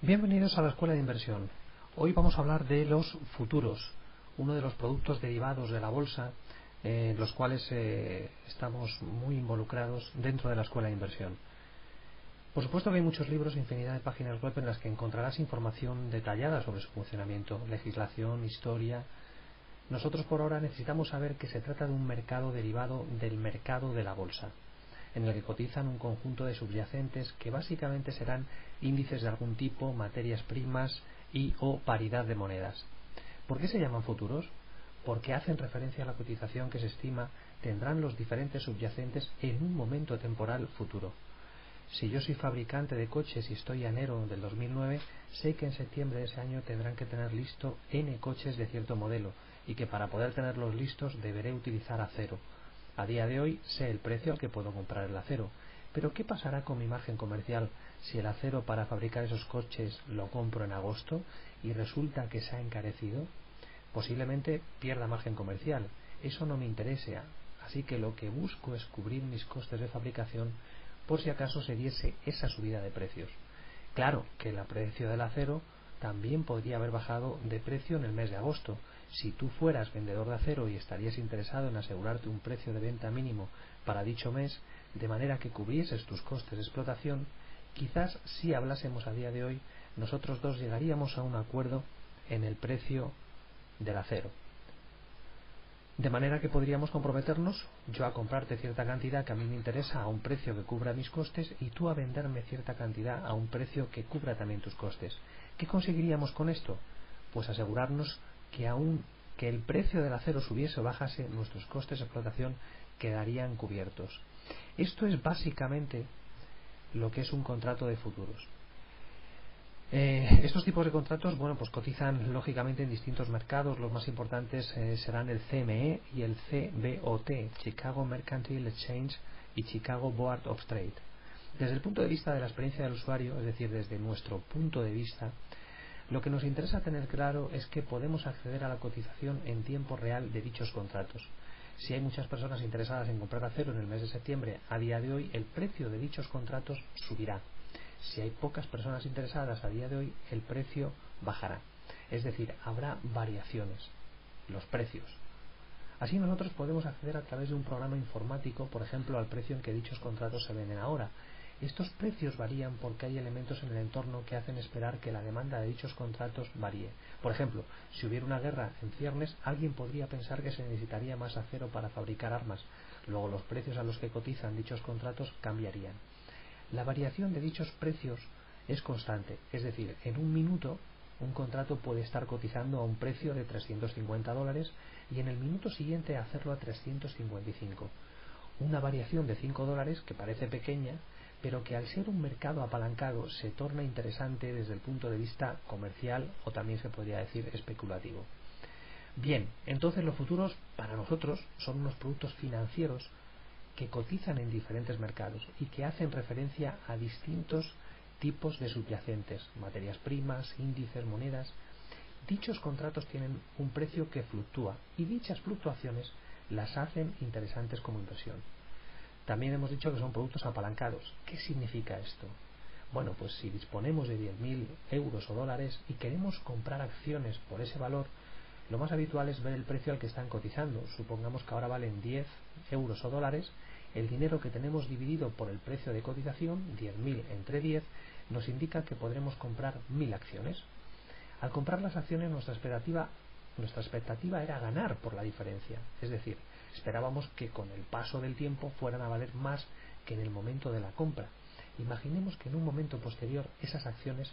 Bienvenidos a la Escuela de Inversión. Hoy vamos a hablar de los futuros, uno de los productos derivados de la bolsa, en los cuales estamos muy involucrados dentro de la Escuela de Inversión. Por supuesto que hay muchos libros e infinidad de páginas web en las que encontrarás información detallada sobre su funcionamiento, legislación, historia. Nosotros por ahora necesitamos saber que se trata de un mercado derivado del mercado de la bolsa, en el que cotizan un conjunto de subyacentes que básicamente serán índices de algún tipo, materias primas y o paridad de monedas. ¿Por qué se llaman futuros? Porque hacen referencia a la cotización que se estima tendrán los diferentes subyacentes en un momento temporal futuro. Si yo soy fabricante de coches y estoy a enero del 2009, sé que en septiembre de ese año tendrán que tener listo N coches de cierto modelo y que para poder tenerlos listos deberé utilizar acero. A día de hoy sé el precio al que puedo comprar el acero, pero ¿qué pasará con mi margen comercial si el acero para fabricar esos coches lo compro en agosto y resulta que se ha encarecido? Posiblemente pierda margen comercial. Eso no me interesa, así que lo que busco es cubrir mis costes de fabricación por si acaso se diese esa subida de precios. Claro que el precio del acero también podría haber bajado de precio en el mes de agosto. Si tú fueras vendedor de acero y estarías interesado en asegurarte un precio de venta mínimo para dicho mes, de manera que cubrieses tus costes de explotación, quizás si hablásemos a día de hoy, nosotros dos llegaríamos a un acuerdo en el precio del acero. De manera que podríamos comprometernos, yo a comprarte cierta cantidad que a mí me interesa a un precio que cubra mis costes y tú a venderme cierta cantidad a un precio que cubra también tus costes. ¿Qué conseguiríamos con esto? Pues asegurarnos que aun que el precio del acero subiese o bajase, nuestros costes de explotación quedarían cubiertos. Esto es básicamente lo que es un contrato de futuros. Estos tipos de contratos, pues cotizan lógicamente en distintos mercados. Los más importantes serán el CME y el CBOT, Chicago Mercantile Exchange y Chicago Board of Trade. Desde el punto de vista de la experiencia del usuario, es decir, desde nuestro punto de vista, lo que nos interesa tener claro es que podemos acceder a la cotización en tiempo real de dichos contratos. Si hay muchas personas interesadas en comprar acero en el mes de septiembre, a día de hoy el precio de dichos contratos subirá. Si hay pocas personas interesadas a día de hoy, el precio bajará. Es decir, habrá variaciones, los precios. Así nosotros podemos acceder a través de un programa informático, por ejemplo, al precio en que dichos contratos se venden ahora. Estos precios varían porque hay elementos en el entorno que hacen esperar que la demanda de dichos contratos varíe. Por ejemplo, si hubiera una guerra en ciernes, alguien podría pensar que se necesitaría más acero para fabricar armas. Luego los precios a los que cotizan dichos contratos cambiarían. La variación de dichos precios es constante, es decir, en un minuto un contrato puede estar cotizando a un precio de $350 y en el minuto siguiente hacerlo a 355. Una variación de $5 que parece pequeña, pero que al ser un mercado apalancado se torna interesante desde el punto de vista comercial o también se podría decir especulativo. Bien, entonces los futuros para nosotros son unos productos financieros que cotizan en diferentes mercados y que hacen referencia a distintos tipos de subyacentes, materias primas, índices, monedas. Dichos contratos tienen un precio que fluctúa y dichas fluctuaciones las hacen interesantes como inversión. También hemos dicho que son productos apalancados. ¿Qué significa esto? Bueno, pues si disponemos de 10.000 euros o dólares y queremos comprar acciones por ese valor, lo más habitual es ver el precio al que están cotizando. Supongamos que ahora valen 10 euros o dólares. El dinero que tenemos dividido por el precio de cotización, 10.000 entre 10, nos indica que podremos comprar 1.000 acciones. Al comprar las acciones nuestra expectativa era ganar por la diferencia. Es decir, esperábamos que con el paso del tiempo fueran a valer más que en el momento de la compra. Imaginemos que en un momento posterior esas acciones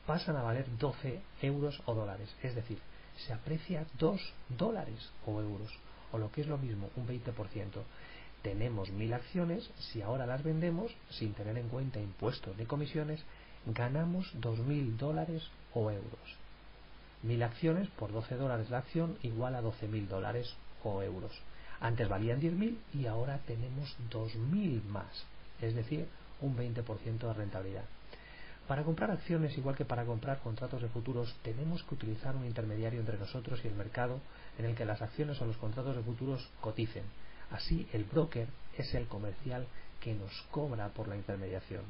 pasan a valer 12 euros o dólares. Es decir, se aprecia 2 dólares o euros, o lo que es lo mismo, un 20%. Tenemos 1.000 acciones, si ahora las vendemos, sin tener en cuenta impuestos ni comisiones, ganamos 2.000 dólares o euros. 1.000 acciones por 12 dólares la acción igual a 12.000 dólares o euros. Antes valían 10.000 y ahora tenemos 2.000 más, es decir, un 20% de rentabilidad. Para comprar acciones, igual que para comprar contratos de futuros, tenemos que utilizar un intermediario entre nosotros y el mercado en el que las acciones o los contratos de futuros coticen. Así, el broker es el comercial que nos cobra por la intermediación.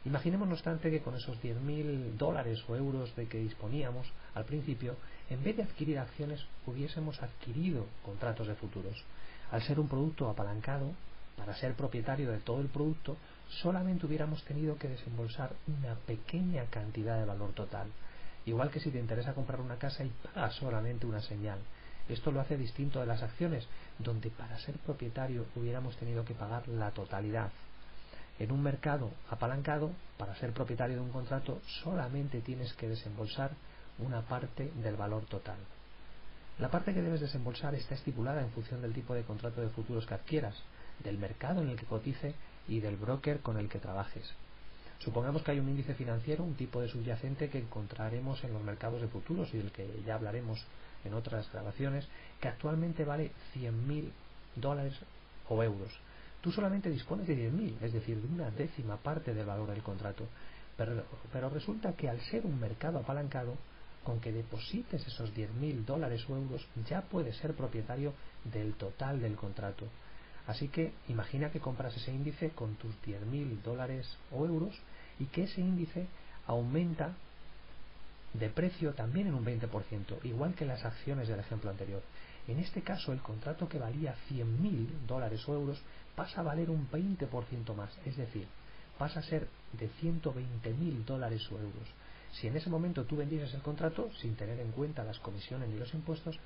Imaginemos, no obstante, que con esos $10.000 o euros de que disponíamos al principio, en vez de adquirir acciones, hubiésemos adquirido contratos de futuros. Al ser un producto apalancado, para ser propietario de todo el producto, solamente hubiéramos tenido que desembolsar una pequeña cantidad de valor total. Igual que si te interesa comprar una casa y pagas solamente una señal. Esto lo hace distinto de las acciones, donde para ser propietario hubiéramos tenido que pagar la totalidad. En un mercado apalancado, para ser propietario de un contrato, solamente tienes que desembolsar una parte del valor total. La parte que debes desembolsar está estipulada en función del tipo de contrato de futuros que adquieras, del mercado en el que cotice y del broker con el que trabajes. Supongamos que hay un índice financiero, un tipo de subyacente que encontraremos en los mercados de futuros y del que ya hablaremos en otras grabaciones, que actualmente vale $100.000 o euros. Tú solamente dispones de 10.000, es decir, de una décima parte del valor del contrato. Pero resulta que al ser un mercado apalancado, con que deposites esos $10.000 o euros, ya puedes ser propietario del total del contrato. Así que imagina que compras ese índice con tus $10.000 o euros y que ese índice aumenta de precio también en un 20%, igual que las acciones del ejemplo anterior. En este caso, el contrato que valía $100.000 o euros pasa a valer un 20% más, es decir, pasa a ser de $120.000 o euros. Si en ese momento tú vendieses el contrato, sin tener en cuenta las comisiones ni los impuestos,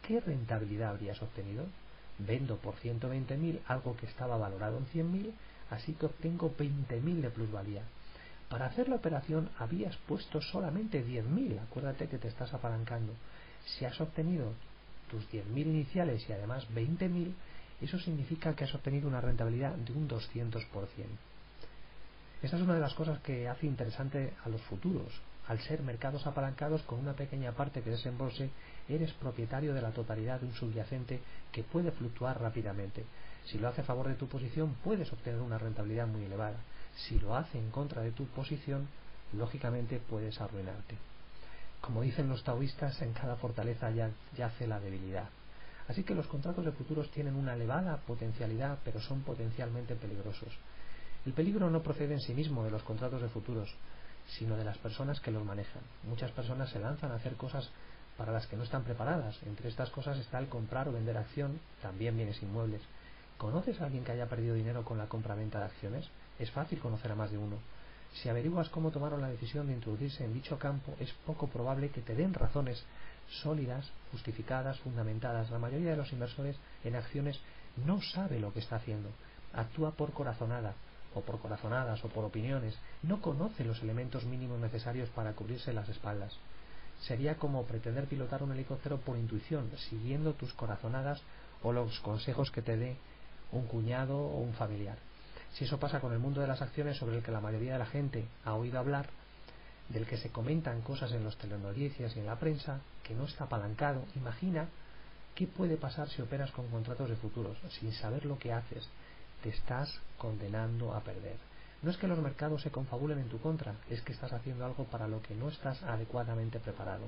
¿qué rentabilidad habrías obtenido? Vendo por 120.000 algo que estaba valorado en 100.000, así que obtengo 20.000 de plusvalía. Para hacer la operación habías puesto solamente 10.000, acuérdate que te estás apalancando. Si has obtenido tus 10.000 iniciales y además 20.000, eso significa que has obtenido una rentabilidad de un 200%. Esta es una de las cosas que hace interesante a los futuros. Al ser mercados apalancados, con una pequeña parte que desembolse, eres propietario de la totalidad de un subyacente que puede fluctuar rápidamente. Si lo hace a favor de tu posición, puedes obtener una rentabilidad muy elevada. Si lo hace en contra de tu posición, lógicamente puedes arruinarte. Como dicen los taoístas, en cada fortaleza yace la debilidad. Así que los contratos de futuros tienen una elevada potencialidad, pero son potencialmente peligrosos. El peligro no procede en sí mismo de los contratos de futuros, sino de las personas que los manejan. Muchas personas se lanzan a hacer cosas para las que no están preparadas. Entre estas cosas está el comprar o vender acción, también bienes inmuebles. ¿Conoces a alguien que haya perdido dinero con la compra-venta de acciones? Es fácil conocer a más de uno. Si averiguas cómo tomaron la decisión de introducirse en dicho campo, es poco probable que te den razones sólidas, justificadas, fundamentadas. La mayoría de los inversores en acciones no sabe lo que está haciendo. Actúa por corazonada, o por corazonadas, o por opiniones. No conoce los elementos mínimos necesarios para cubrirse las espaldas. Sería como pretender pilotar un helicóptero por intuición, siguiendo tus corazonadas o los consejos que te dé un cuñado o un familiar. Si eso pasa con el mundo de las acciones, sobre el que la mayoría de la gente ha oído hablar, del que se comentan cosas en los telenoticias y en la prensa, que no está apalancado, imagina qué puede pasar si operas con contratos de futuros. Sin saber lo que haces, te estás condenando a perder. No es que los mercados se confabulen en tu contra, es que estás haciendo algo para lo que no estás adecuadamente preparado.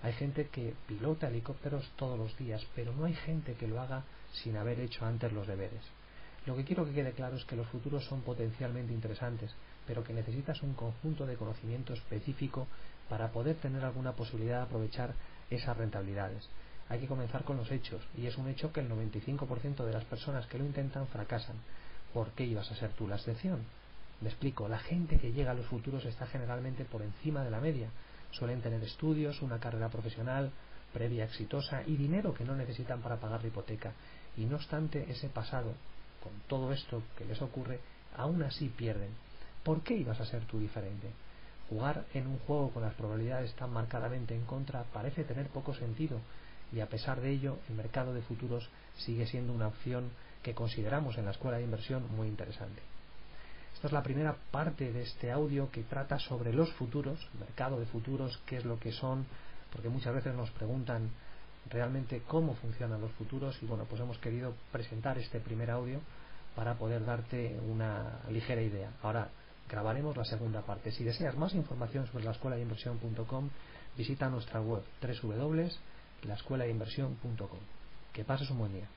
Hay gente que pilota helicópteros todos los días, pero no hay gente que lo haga sin haber hecho antes los deberes. Lo que quiero que quede claro es que los futuros son potencialmente interesantes, pero que necesitas un conjunto de conocimiento específico para poder tener alguna posibilidad de aprovechar esas rentabilidades. Hay que comenzar con los hechos, y es un hecho que el 95% de las personas que lo intentan fracasan. ¿Por qué ibas a ser tú la excepción? Me explico, la gente que llega a los futuros está generalmente por encima de la media. Suelen tener estudios, una carrera profesional previa exitosa y dinero que no necesitan para pagar la hipoteca. Y no obstante ese pasado, con todo esto que les ocurre, aún así pierden. ¿Por qué ibas a ser tú diferente? Jugar en un juego con las probabilidades tan marcadamente en contra parece tener poco sentido, y a pesar de ello el mercado de futuros sigue siendo una opción que consideramos en la escuela de inversión muy interesante. Esta es la primera parte de este audio que trata sobre los futuros, el mercado de futuros, qué es lo que son, porque muchas veces nos preguntan realmente cómo funcionan los futuros, y bueno, pues hemos querido presentar este primer audio para poder darte una ligera idea. Ahora grabaremos la segunda parte. Si deseas más información sobre laescuelaDeInversión.com, visita nuestra web www.laescuelaDeInversión.com. Que pases un buen día.